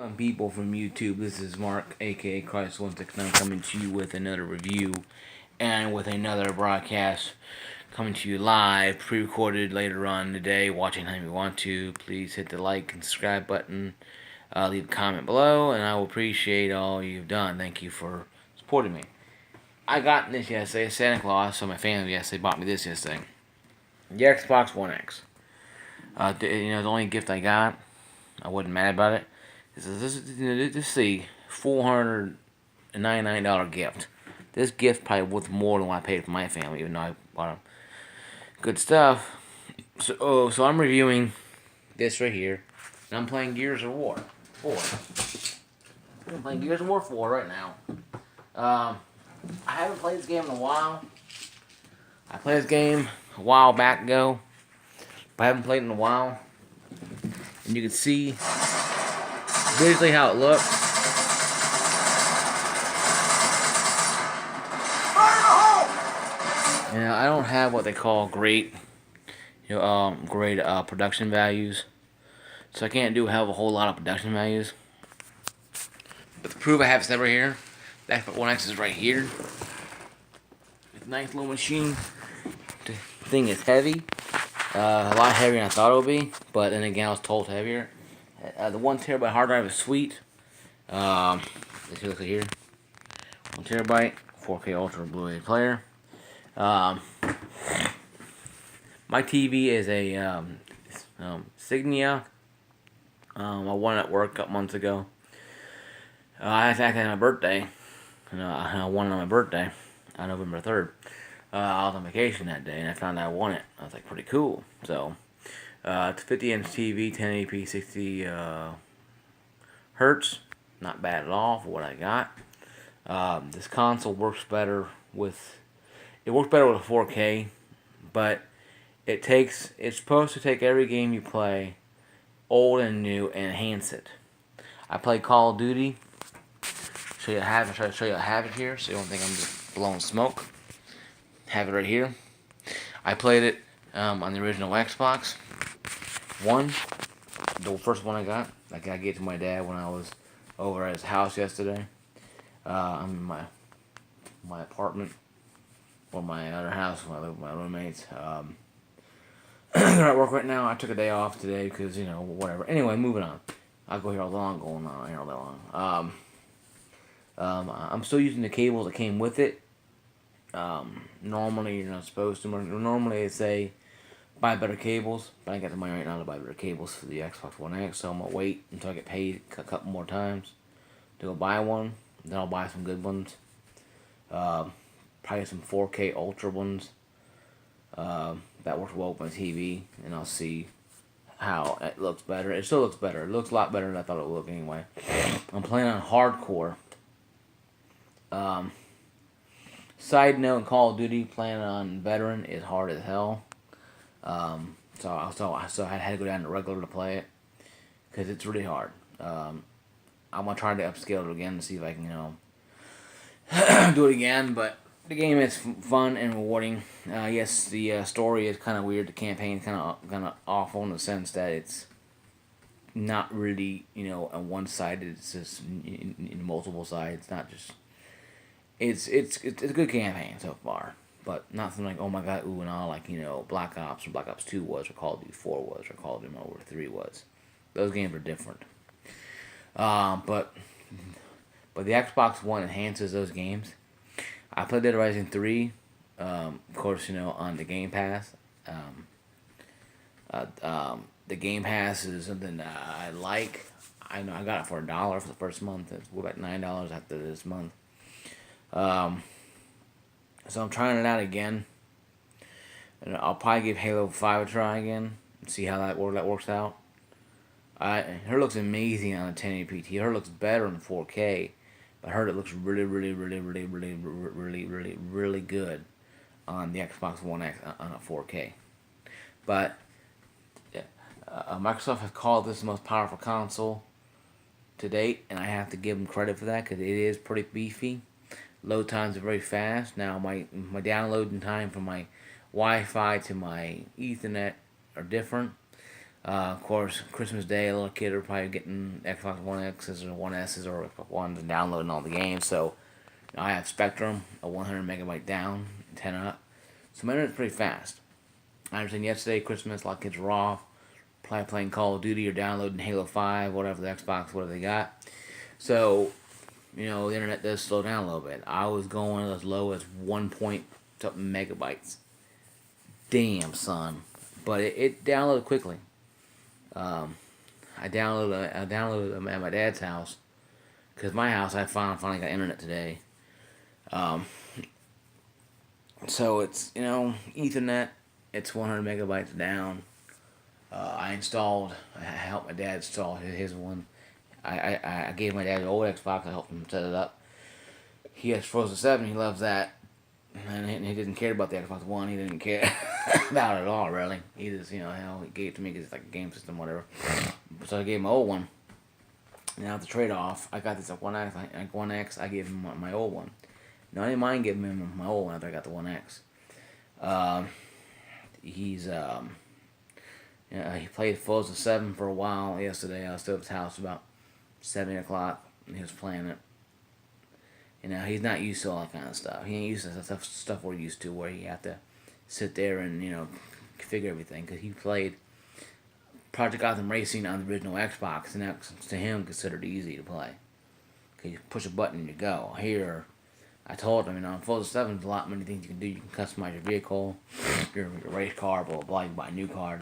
People from YouTube, this is Mark, aka Christ169, coming to you with another review and with another broadcast coming to you live, pre-recorded later on today. Watching how you want to. Please hit the like and subscribe button, leave a comment below, and I will appreciate all you've done. Thank you for supporting me. I got this yesterday, Santa Claus, so my family yesterday bought me this yesterday. The Xbox One X. The only gift I got. I wasn't mad about it. This is the $499 gift. This gift probably worth more than what I paid for my family, even though I bought them good stuff. So I'm reviewing this right here, and I'm playing Gears of War 4. I'm playing Gears of War 4 right now. I haven't played this game in a while. I played this game a while back ago, but I haven't played it in a while. And you can see visually how it looks. I don't have what they call great, production values, so I can't have a whole lot of production values. But to prove I have stuff right here, the Xbox One X is right here. It's a nice little machine. The thing is heavy, a lot heavier than I thought it would be, but then again I was told heavier. The 1 terabyte hard drive is sweet. Let's look at here. 1 terabyte, 4K Ultra Blu-ray player. My TV is a Signia. I won it at work a couple months ago. I actually had my birthday, and I won it on my birthday on November 3rd. I was on vacation that day, and I found out I won it. I was like, pretty cool. So, it's a 50-inch TV, 1080p, 60 hertz. Not bad at all for what I got. This console works better with. It works better with 4K, but it's supposed to take every game you play, old and new, and enhance it. I play Call of Duty. Try to show you I have it here, so you don't think I'm just blowing smoke. Have it right here. I played it on the original Xbox One, the first one I got. I gave it to my dad when I was over at his house yesterday. I'm in my apartment, or my other house when I live with my roommates. They're at work right now. I took a day off today because, whatever. Anyway, moving on. I'll go here all day long, going on here all day long. I'm still using the cables that came with it. Normally, you're not supposed to. Normally, they say buy better cables, but I ain't got the money right now to buy better cables for the Xbox One X, so I'm going to wait until I get paid a couple more times to go buy one. Then I'll buy some good ones. Probably some 4K Ultra ones. That works well with my TV, and I'll see how it looks better. It still looks better. It looks a lot better than I thought it would look anyway. I'm playing on hardcore. Side note, Call of Duty playing on veteran is hard as hell. So I had to go down to regular to play it because it's really hard. I'm gonna try to upscale it again to see if I can, do it again. But the game is fun and rewarding. Yes, the story is kind of weird. The campaign is kind of awful in the sense that it's not really, on one side. It's just in multiple sides. Not just. It's a good campaign so far, but nothing like, oh my god, ooh and all, like, Black Ops or Black Ops 2 was, or Call of Duty 4 was, or Call of Duty Modern Warfare 3 was. Those games are different. But the Xbox One enhances those games. I played Dead Rising 3, of course, on the Game Pass. The Game Pass is something that I like. I know I got it for $1 for the first month. It's about $9 after this month. So I'm trying it out again. And I'll probably give Halo 5 a try again and see how that works out. Her looks amazing on a 1080p TV. Her looks better in 4K, but I heard it looks really, really, really, really, really, really, really, really good on the Xbox One X on a 4K. But Microsoft has called this the most powerful console to date, and I have to give them credit for that because it is pretty beefy. Load times are very fast. Now my downloading time from my Wi-Fi to my Ethernet are different. Of course, Christmas Day, a little kid are probably getting Xbox One X's or One S's or Xbox Ones and downloading all the games. So I have Spectrum, a 100 megabyte down, 10 up. So my internet's pretty fast. I understand yesterday, Christmas, a lot of kids were off, probably playing Call of Duty or downloading Halo 5, whatever the Xbox, whatever they got. So, the internet does slow down a little bit. I was going as low as 1 point something megabytes. Damn, son. But it downloaded quickly. I downloaded them at my dad's house because my house I finally got internet today. Um, so it's Ethernet. It's 100 megabytes down. I helped my dad install his one. I gave my dad an old Xbox. I helped him set it up. He has Frozen 7. He loves that. And he didn't care about the Xbox One. He didn't care about it at all, really. He just, hell, he gave it to me because it's like a game system, whatever. So I gave him my old one. Now the trade-off, I got this at 1X. One X, I gave him my old one. Now I didn't mind giving him my old one after I got the 1X. He's he played Forza 7 for a while yesterday. I was still at his house about 7 o'clock, and he was playing it. He's not used to all that kind of stuff. He ain't used to the stuff we're used to, where you have to sit there and configure everything. Because he played Project Gotham Racing on the original Xbox, and that's to him considered easy to play. Because you push a button and you go. Here, I told him, on Forza 7, there's a lot many things you can do. You can customize your vehicle, your race car, blah blah blah. You can buy a new car,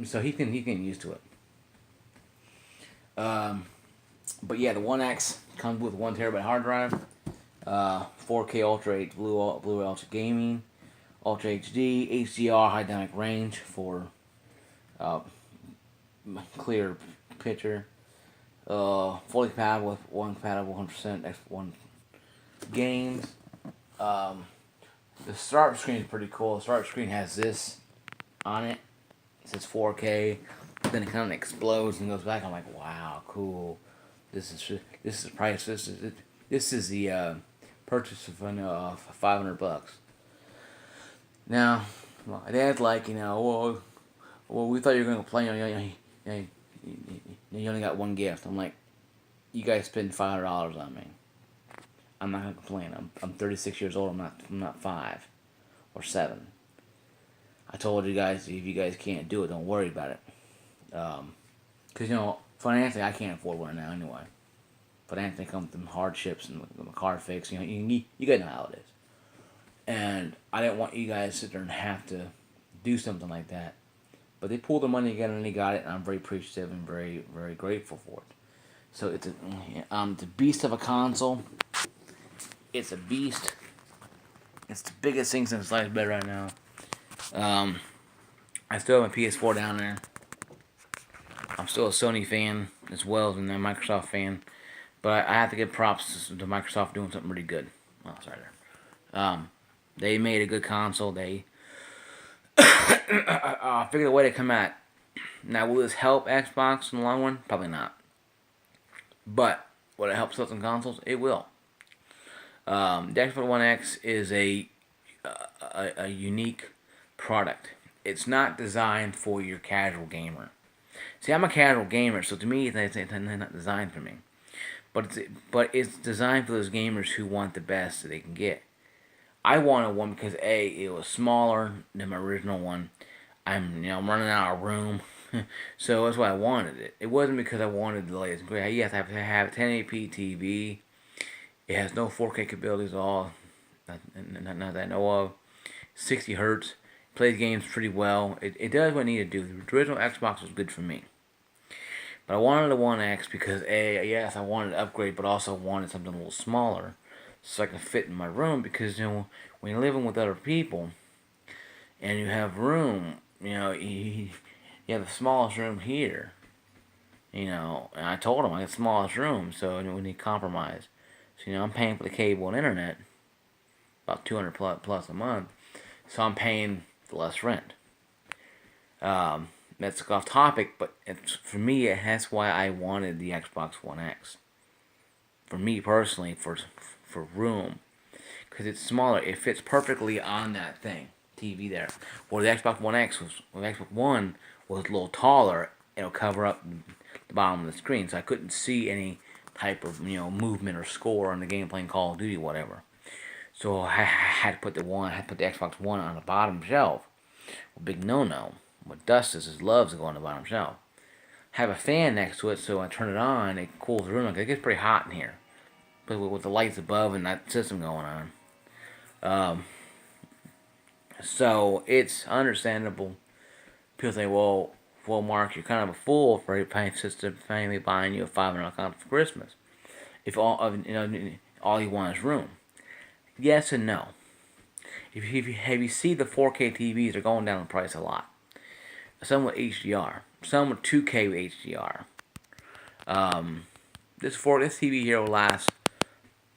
so he can get used to it. But yeah, the 1X comes with 1 terabyte hard drive, 4K Ultra H Blue Ultra Gaming, Ultra HD, HDR high dynamic range for clear picture, fully compatible with 100% X1 games. The start screen is pretty cool. The start screen has this on it. It says 4K. Then it kind of explodes and goes back. I'm like, wow, cool. This is the price. This is the purchase of $500. Now, my dad's like, well, we thought you were gonna play. You only got one gift. I'm like, you guys spend $500 on me. I'm not gonna complain. I'm 36 years old. I'm not 5 or 7. I told you guys, if you guys can't do it, don't worry about it. Because financially I can't afford one now anyway. Financially comes from hardships and the car fix. You guys know how it is. And I didn't want you guys to sit there and have to do something like that. But they pulled the money together and they got it, and I'm very appreciative and very, very grateful for it. So it's a beast of a console. It's a beast. It's the biggest thing since sliced bread right now. I still have my PS4 down there. I'm still a Sony fan as well as a Microsoft fan. But I have to give props to Microsoft doing something really good. Oh, sorry there. They made a good console. They figured a way to come at. Now, will this help Xbox in the long run? Probably not. But will it help some consoles? It will. The Xbox One X is a unique product. It's not designed for your casual gamer. See, I'm a casual gamer, so to me, it's not designed for me. But it's designed for those gamers who want the best that they can get. I wanted one because it was smaller than my original one. I'm running out of room, so that's why I wanted it. It wasn't because I wanted the latest. You have to have a 1080p TV. It has no 4K capabilities at all, not that I know of. 60 hertz. Plays games pretty well. It does what it needed to do. The original Xbox was good for me. But I wanted the One X because yes, I wanted to upgrade, but also wanted something a little smaller so I can fit in my room. Because when you're living with other people and you have room, you have the smallest room here. And I told them I got the smallest room, so we need compromise. So I'm paying for the cable and internet, about $200 plus a month. So I'm paying the less rent. That's off topic, but for me, that's why I wanted the Xbox One X. For me personally, for room, because it's smaller, it fits perfectly on that thing, TV there. Where the Xbox One X Xbox One was a little taller, it'll cover up the bottom of the screen, so I couldn't see any type of movement or score on the game playing Call of Duty, whatever. So I had to put the Xbox One on the bottom shelf. A big no-no. What Dustus loves to go on the bottom shelf. Have a fan next to it, so I turn it on, it cools the room. It gets pretty hot in here, but with the lights above and that system going on. So it's understandable. People say, well, Mark, you're kind of a fool for paying system finally buying you a $500 console for Christmas. If all you want is room. Yes and no. If you see the 4K TVs are going down in price a lot. Some with HDR, some with 2K with HDR. This TV here will last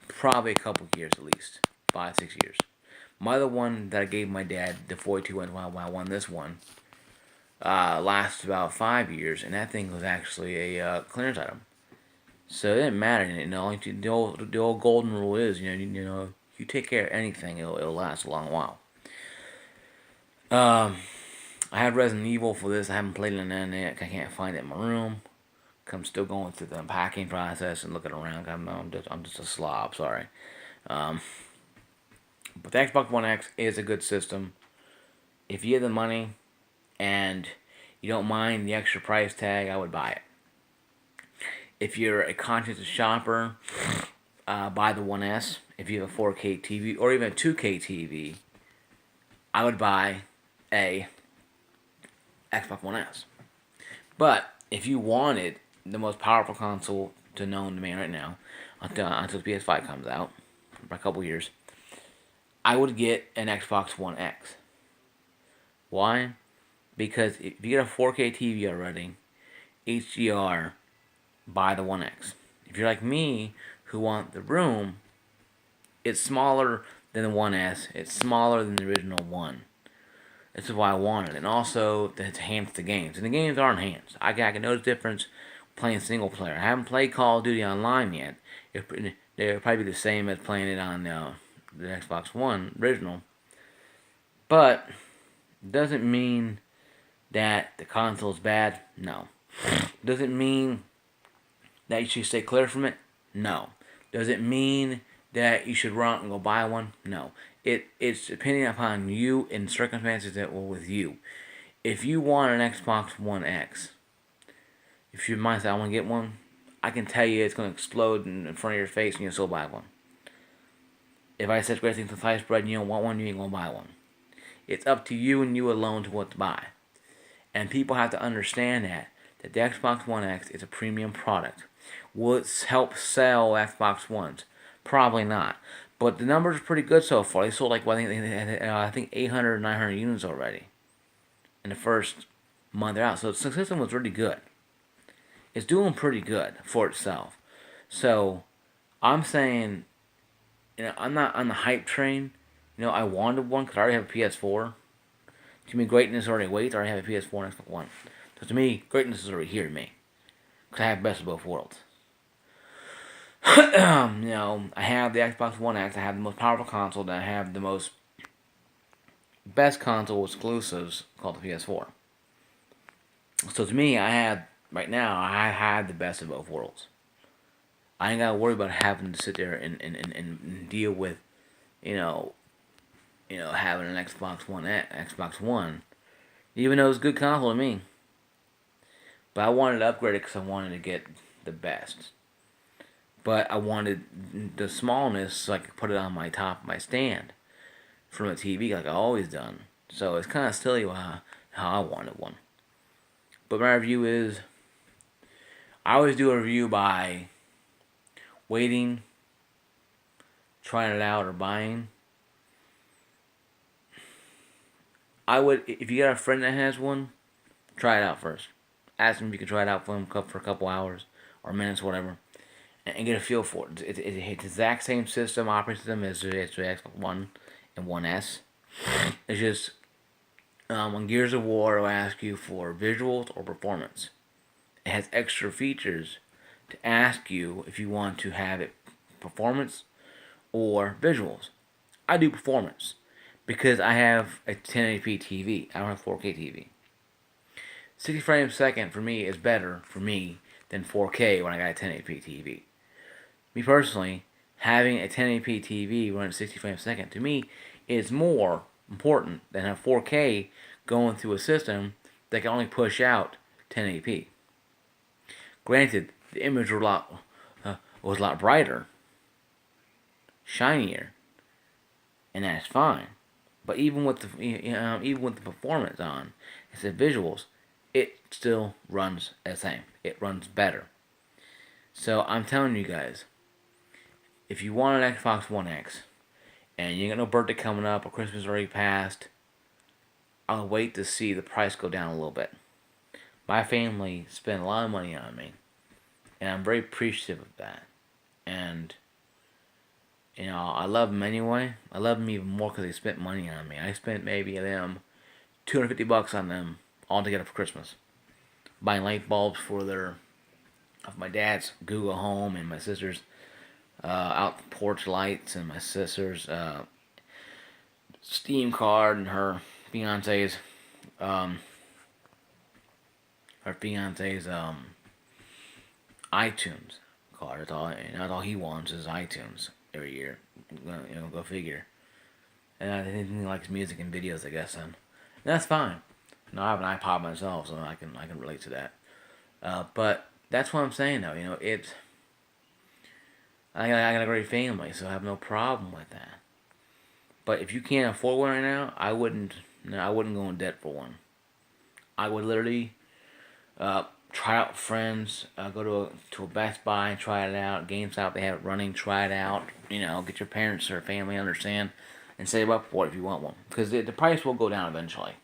probably a couple years at least, 5-6 years. My other one that I gave my dad, the 42 one, when I won this one, lasts about 5 years, and that thing was actually a clearance item. So it didn't matter. The old golden rule is, you take care of anything, it'll last a long while. I have Resident Evil for this. I haven't played it on the internet. I can't find it in my room. I'm still going through the unpacking process and looking around. I'm just a slob. Sorry. But the Xbox One X is a good system. If you have the money and you don't mind the extra price tag, I would buy it. If you're a conscious shopper, buy the One S. If you have a 4K TV or even a 2K TV, I would buy a Xbox One S. But if you wanted the most powerful console known to me right now, until the PS5 comes out for a couple years, I would get an Xbox One X. Why? Because if you get a 4K TV already, HDR, buy the One X. If you're like me, who want the room, it's smaller than the One S. It's smaller than the original one. This is why I wanted it. And also, to enhance the games. And the games are enhanced. I can notice the difference playing single player. I haven't played Call of Duty Online yet. They'll probably be the same as playing it on the Xbox One original. But, doesn't mean that the console is bad. No. Does it mean that you should stay clear from it? No. Does it mean that you should run out and go buy one? No. It's depending upon you and circumstances that were with you. If you want an Xbox One X, if your mind says, I want to get one, I can tell you it's going to explode in front of your face and you'll still buy one. If I said great things to sliced bread and you don't want one, you ain't going to buy one. It's up to you and you alone to what to buy. And people have to understand that the Xbox One X is a premium product. Will it help sell Xbox Ones? Probably not. But the numbers are pretty good so far. They sold I think 800 or 900 units already in the first month they're out. So the system was really good. It's doing pretty good for itself. So I'm saying, I'm not on the hype train. I wanted one because I already have a PS4. To me, greatness already waits. I already have a PS4 and Xbox One. So to me, greatness is already here to me. Because I have best of both worlds. I have the Xbox One X. I have the most powerful console. And I have the most best console exclusives called the PS4. So to me, I have the best of both worlds. I ain't got to worry about having to sit there and deal with, having an Xbox One, even though it's a good console to me. But I wanted to upgrade it because I wanted to get the best. But I wanted the smallness so I could put it on my top of my stand from a TV like I always done. So it's kind of silly how I wanted one. But my review is, I always do a review by waiting, trying it out, or buying. I would, if you got a friend that has one, try it out first. Ask them if you can try it out for them for a couple hours or minutes, whatever, and get a feel for it. It's the exact same operating system as the Xbox One and One S. It's just on Gears of War, it'll ask you for visuals or performance. It has extra features to ask you if you want to have it performance or visuals. I do performance because I have a 1080p TV. I don't have 4K TV. 60 frames a second for me is better for me than 4K when I got a 1080p TV. Me personally, having a 1080p TV running 60 frames a second to me is more important than a 4K going through a system that can only push out 1080p. Granted, the image was a lot brighter, shinier, and that's fine. But even with the performance on, it's the visuals, it still runs the same. It runs better. So I'm telling you guys, if you want an Xbox One X, and you got no birthday coming up or Christmas already passed, I'll wait to see the price go down a little bit. My family spent a lot of money on me, and I'm very appreciative of that. And I love them anyway. I love them even more because they spent money on me. I spent maybe them $250 on them all together for Christmas, buying light bulbs for my dad's Google Home and my sister's out porch lights and my sister's Steam card and her fiance's iTunes card. That's all he wants is iTunes every year. Go figure. And I think he likes music and videos, I guess. And that's fine. I have an iPod myself, so I can relate to that. But that's what I'm saying, though. I got a great family, so I have no problem with that. But if you can't afford one right now, I wouldn't go in debt for one. I would literally try out with friends, go to a Best Buy and try it out. GameStop, they have it running, try it out. Get your parents or family to understand and save up for it if you want one. Because the price will go down eventually.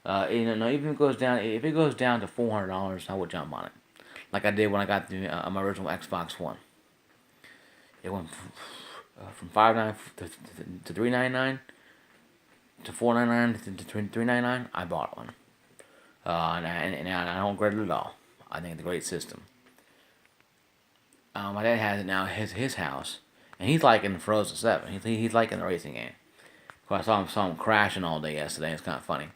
Even if it goes down to $400, I would jump on it. Like I did when I got my original Xbox One. It went from $599 to $399 to $499 to $399. I bought one, and I don't regret it at all. I think it's a great system. My dad has it now at his house, and he's liking Frozen 7. He's liking the racing game. I saw him crashing all day yesterday. It's kind of funny,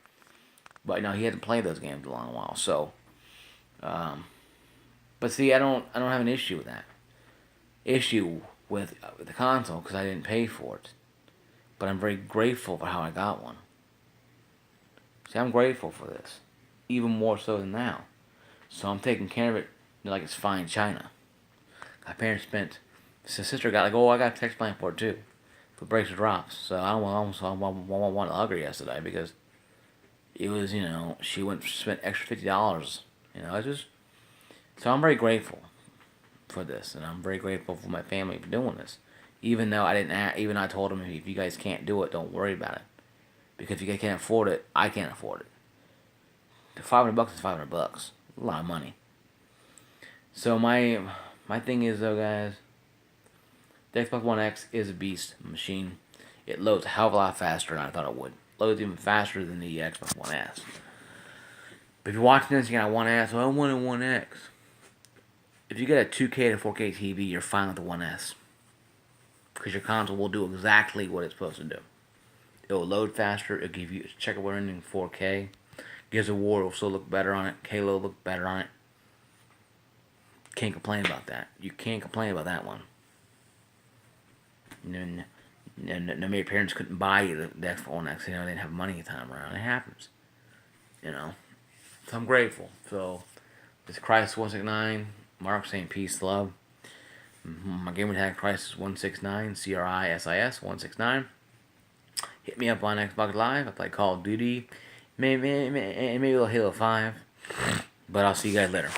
but he hasn't played those games in a long while. So, but see, I don't have an issue with that. Issue with the console because I didn't pay for it, but I'm very grateful for how I got one. See, I'm grateful for this, even more so than now. So I'm taking care of it like it's fine china. My parents spent. So sister got I got a text plan for it too, for breaks or drops. So I want to hug her yesterday because it was she spent extra $50. It's just so I'm very grateful for this, and I'm very grateful for my family for doing this. Even though I told them if you guys can't do it, don't worry about it, because if you guys can't afford it, I can't afford it. The $500 is $500, a lot of money. So my thing is though, guys, the Xbox One X is a beast machine. It loads a hell of a lot faster than I thought it would. Loads even faster than the Xbox One S. But if you're watching this, you got a One S. Well, I want a One X. If you get a 2K to 4K TV, you're fine with the One S. Because your console will do exactly what it's supposed to do. It will load faster. It'll give you checkerboard rendering in 4K. Gears of War will still look better on it. Halo will look better on it. Can't complain about that. You can't complain about that one. No, maybe parents couldn't buy you the Xbox One X. They didn't have money at the time around. It happens. So I'm grateful. So this Christ169. Mark saying peace, love. My gamer tag Crisis 169, CRISIS 169. Hit me up on Xbox Live. I play Call of Duty, maybe a little Halo 5. But I'll see you guys later.